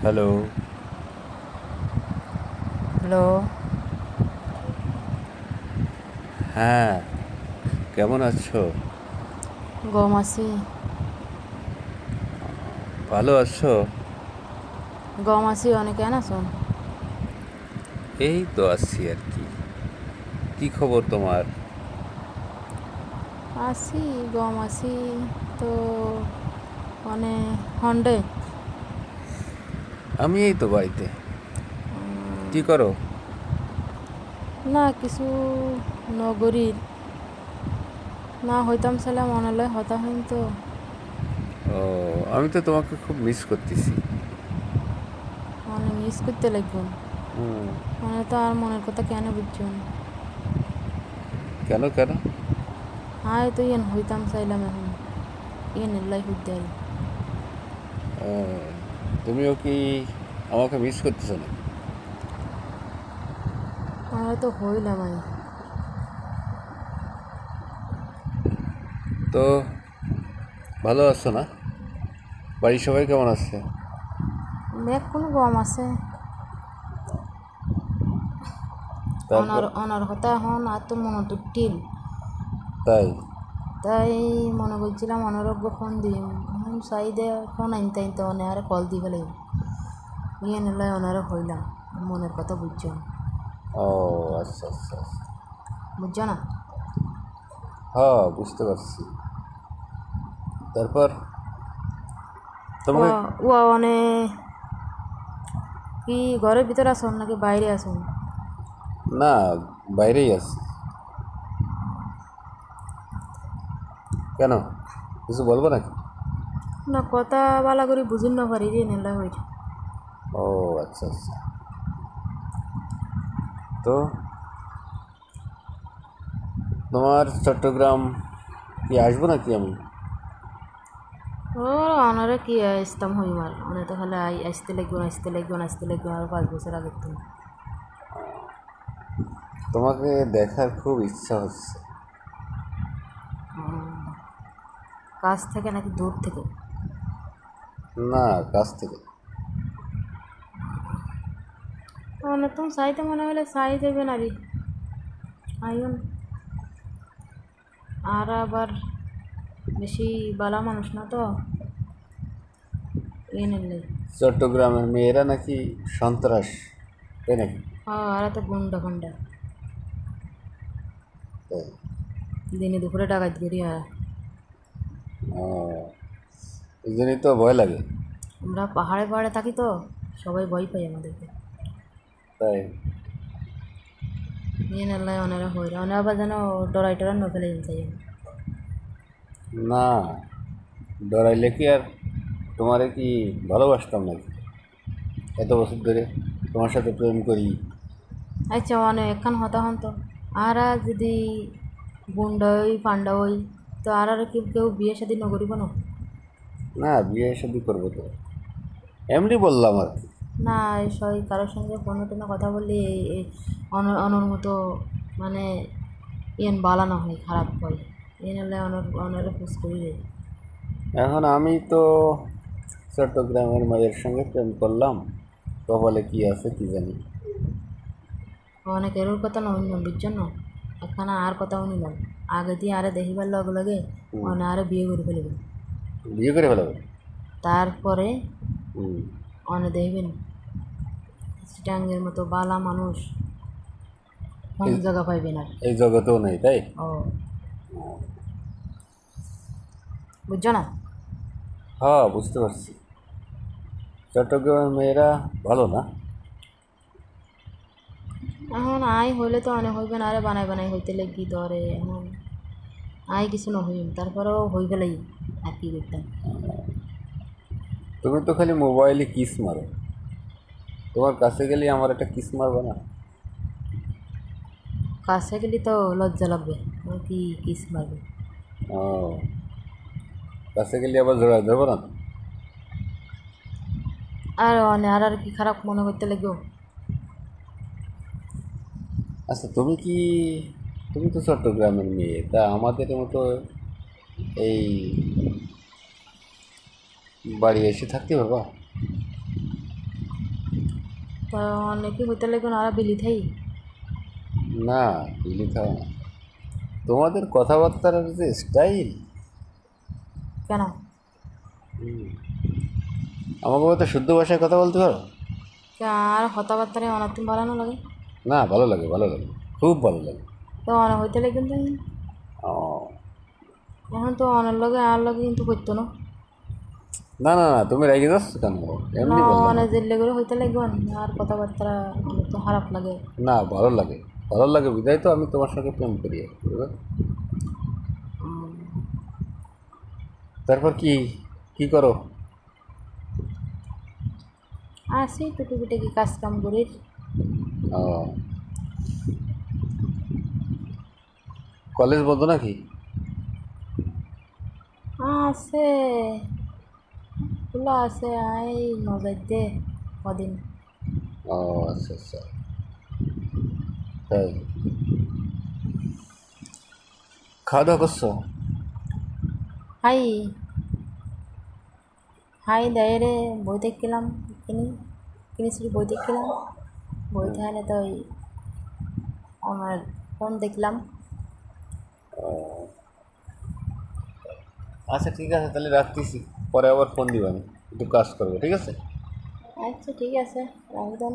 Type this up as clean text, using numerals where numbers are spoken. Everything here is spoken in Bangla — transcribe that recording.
হ্যালো। হ্যালো। হ্যাঁ, কেমন আছো? গম আছি। ভালো আছো? গম আছি অনেক কেন আছো? এই তো আছি আর কি। কি খবর তোমার? আছি, গম আছি তো মানে হন্ডে। আমি এই তো বাড়িতে। কি করো? না কিছু নগরীর না হইতাম ছেলে মনে লয় হতা হইন তো। ও, আমি তো তোমাকে খুব মিস করতেছি। মানে মিস করতে লাগবো। হুম। মানে তো আর মনের কথা কেন বুঝছো? কেন কেন? হাই তো ইয়েন হইতাম চাইলাম এখন ইয়েন এলাই হইতে আই। ও, তুমিও কি আমাকে মিস করতেছো নাকি? মানে তো হইলাম আমি। তো ভালো আছো না? বাড়ির সবাই কেমন আছে? দেখ কোনো গম আছে তারপর? অনার অনার হতা এখন আর তো মনত টিল। তাই? তাই মনে করছিলাম অনারোগ্য ফোন দিই এখন সাইডে ফোন আনতে আনতে অনে আর কল দিবে লাগবে ইয়ে নিলে অনারও হইলাম মনের কথা বুঝছো ও, আচ্ছা আচ্ছা আচ্ছা। বুঝছো না? হ্যাঁ, বুঝতে পারছি। তারপর ও তোমাকে। ও মানে কি ঘরের ভিতরে আসুন নাকি বাইরে আসুন? না, বাইরেই আছি। কেন, কিছু বলবো নাকি? না কথা বালা করে বুঝুন না পারি রে নেলা হইল। ও, আচ্ছা আচ্ছা। তো তোমার চট্টগ্রাম কি আসবো নাকি আমি? ও অনারে কি আসতাম হইমার অনে তো খালি আসতে লাগবে আসতে লাগবে আসতে লাগবে আর 5 বছর আগের তুমি। তোমাকে দেখার খুব ইচ্ছা হচ্ছে। কাছ থেকে নাকি দূর থেকে? না, কাছ থেকে। মানে তুমি চাইতে মনে হলে চাই দেবে না রে আইন আর আবার বেশি বালা মানুষ না তো এ নিলে। চট্টগ্রামের মেয়েরা নাকি সন্ত্রাস, তাই নাকি? আর তো গুন্ডা গুন্ডা তাই? দিনে দুপুরে ডাকাত করি আর ও, এই জন্যই তো ভয় লাগে। আমরা পাহাড়ে পাহাড়ে থাকি তো সবাই ভয় পাই আমাদেরকে। তাই? নিয়ে নেলে অনেরা হই অনে আবার যেন ডরাই টরাই না ফেলে চাই। না, ডরাইলে কি আর তোমারে কি ভালোবাসতাম নাকি এত বছর ধরে তোমার সাথে প্রেম করি? আচ্ছা অনেক একখান হতা হন তো আর যদি গুন্ডা হই পান্ডা হই তো আর কি কেউ বিয়ে শাদী নকরিব না? না, বিয়ে শাদী করবো তো, এমনি বললাম আর কি। না সবাই কারোর সঙ্গে ফোনে টোনে কথা বললে অনর মতো মানে ইয়েন বালা না হয় খারাপ হয় এ নাহলে অনরে পুষ করি রে। এখন আমি তো চট্টগ্রামের মায়ের সঙ্গে প্রেম করলাম, কপালে কি আছে কি জানি। অনেক এরোর কথা না শুনলাম বুঝছো না একখানা আর কথা শুনিলাম আগে দিয়ে আরে দেখিবার লগে লগে হুম, অনে আরে বিয়ে করে ফেলবে বিয়ে করে ফেলাবে। তারপরে হুম। অনে দেখবেন চিটাঙ্গের মতো বালা মানুষ কোন এই জায়গা পাইবেন আর। এই জগতেও নেই, তাই? ও বুঝছো না? হ্যাঁ, বুঝতে পারছি। চট্টগ্রামের মেয়েরা ভালো না? এখন আই হইলে তো অনেক হইবে না আরে বানাই বানাই হইতে লাগি ধরে এখন আই কিছু নহইম তারপরেও হই গেলেই আর কি করতাম। তুমি তো খালি মোবাইলে কিস মারো, তোমার কাছে গেলে আমার একটা কিস মারবে না? কাছে গেলে তো লজ্জা লাগবে আমার কি কিস মারবে। ও, কাছে গেলে আবার জোড়া ধরবো না তো? আর অনে আর কি খারাপ মনে করতে লাগবে? আচ্ছা, তুমি তো চট্টগ্রামের মেয়ে, তা আমাদের মতো এই বাড়ি এসে থাকতে পারবা? তো অনেকে হইতে লাগবে না, আর বিলি থাই না বিলি খাও না, তোমাদের কথাবার্তার যে স্টাইল, কেন? আমাকে বলতে শুদ্ধ ভাষায় কথা বলতে পারো? আর কথাবার্তারে অনাত্ম বাড়ানো লাগে, না ভালো লাগে, ভালো লাগে, খুব ভালো লাগে। তো অনেক হইতে লাগবে কিন্তু ও এখন তো অনেক লগে আর লগে কিন্তু করতো না, না না না, তুমি রেগে যাচ্ছ কেন? না এমনি বললাম। অনেক জেলে করে হইতে লাগবে আর কথাবার্তা অনেক তো খারাপ লাগে। না ভালো লাগে, ভালো লাগে বিদায় তো আমি তোমার সঙ্গে প্রেম করি আর কি, বুঝলে? তারপর কি কি করো? আসি টুকিটাকি কি কাজ কাম করি। ও কলেজ বন্ধ নাকি? আছে, খোলা আছে, আই নজার দে কদিন। ও আচ্ছা আচ্ছা, তাই খাওয়া দাওয়া করছো? হাই হাই দেয় রে, বই দেখছিলাম, কিনেছি বই দেখছিলাম, বই থেকে তো ওই আমার ফোন দেখলাম। আচ্ছা ঠিক আছে, তাহলে রাখতেছি, পরে আবার ফোন দিবেন, একটু কাজ করবো, ঠিক আছে? আচ্ছা ঠিক আছে, রাখবেন।